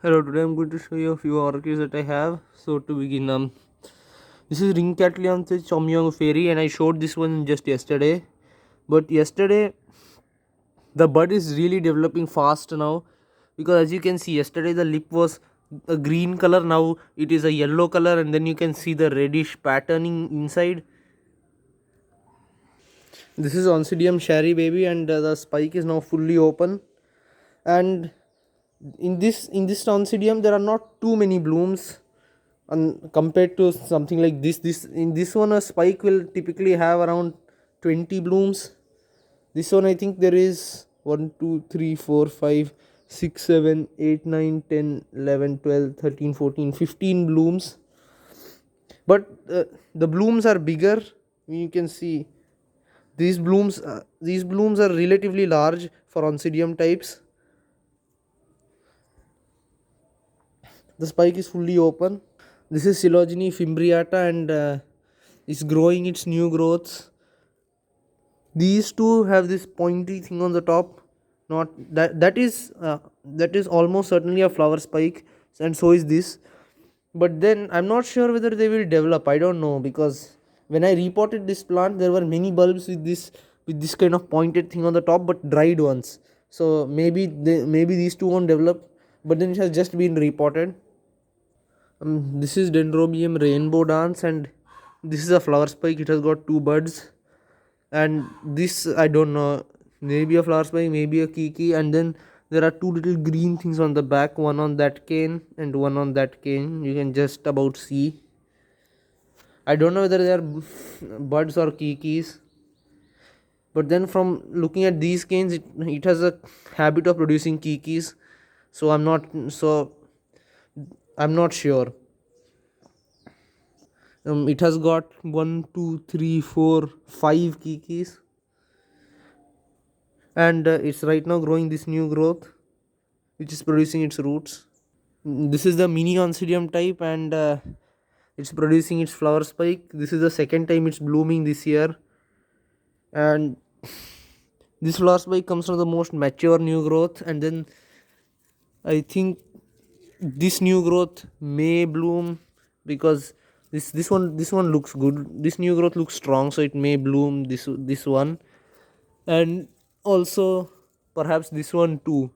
Hello, today I'm going to show you a few orchids that I have. So to begin, this is Ring Catlianthe Chomyong Fairy, and I showed this one just yesterday. But yesterday, the bud is really developing fast now, because as you can see, yesterday the lip was a green color, now it is a yellow color, and then you can see the reddish patterning inside. This is oncidium Shari baby, and the spike is now fully open. And in this oncidium there are not too many blooms, and compared to something like this in this one a spike will typically have around 20 blooms. This one I think there is 1 2 3 4 5 6 7 8 9 10 11 12 13 14 15 blooms, but the blooms are bigger. You can see these blooms are relatively large for oncidium types. The spike is fully open. This is Coleogyne fimbriata, and is growing its new growths. These two have this pointy thing on the top. Not that is almost certainly a flower spike, and so is this. But then I'm not sure whether they will develop. I don't know, because when I repotted this plant, there were many bulbs with this kind of pointed thing on the top, but dried ones. So maybe these two won't develop. But then it has just been repotted. This is Dendrobium rainbow dance, and this is a flower spike. It has got two buds, and this I don't know, maybe a flower spike, maybe a kiki, and then there are two little green things on the back, one on that cane and one on that cane. You can just about see. I don't know whether they are buds or kikis, but then from looking at these canes, it has a habit of producing kikis. So I'm not sure. It has got 1 2 3 4 5 kikis, and it's right now growing this new growth which is producing its roots. This is the mini oncidium type, and it's producing its flower spike. This is the second time it's blooming this year, and this flower spike comes from the most mature new growth, and then I think this new growth may bloom, because this one looks good. This new growth looks strong, so it may bloom this one, and also perhaps this one too,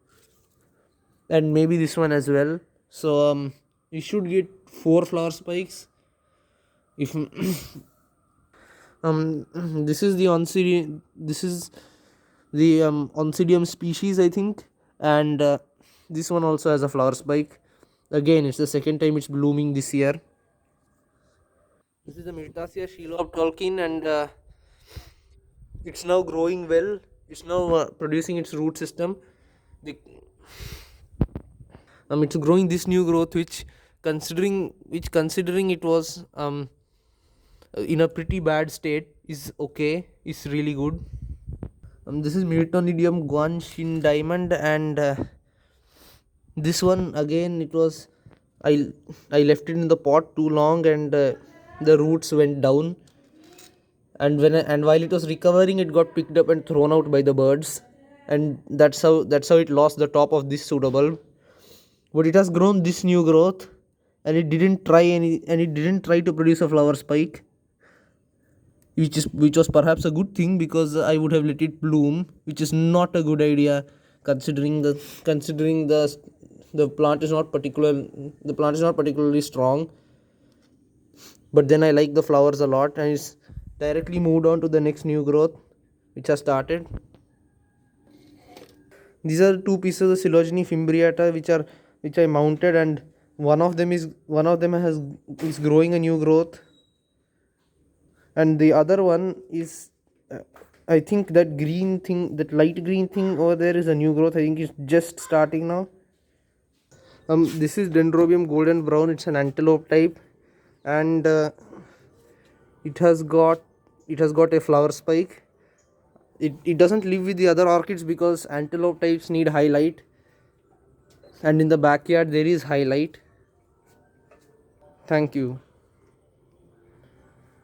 and maybe this one as well. So we should get 4 flower spikes if this is the oncidium species, I think, and this one also has a flower spike. Again, it's the second time it's blooming this year. This is the Myrtaceae Shelob Tolkien, and it's now growing well. It's now producing its root system. It's growing this new growth, which considering it was in a pretty bad state, is okay. It's really good. This is Miltonidium Guan Shin Diamond, and this one again, it was I left it in the pot too long, and the roots went down, and while it was recovering, it got picked up and thrown out by the birds, and that's how it lost the top of this pseudobulb. But it has grown this new growth, and it didn't try to produce a flower spike, which was perhaps a good thing, because I would have let it bloom, which is not a good idea, considering the plant is not particularly strong. But then I like the flowers a lot, and it's directly moved on to the next new growth which has started. These are two pieces of Coleogyne fimbriata which I mounted, and one of them is growing a new growth, and the other one is I think that light green thing over there is a new growth. I think it's just starting now. This is Dendrobium golden brown. It's an antelope type, and it has got a flower spike. It doesn't live with the other orchids, because antelope types need high light, and in the backyard there is high light. Thank you.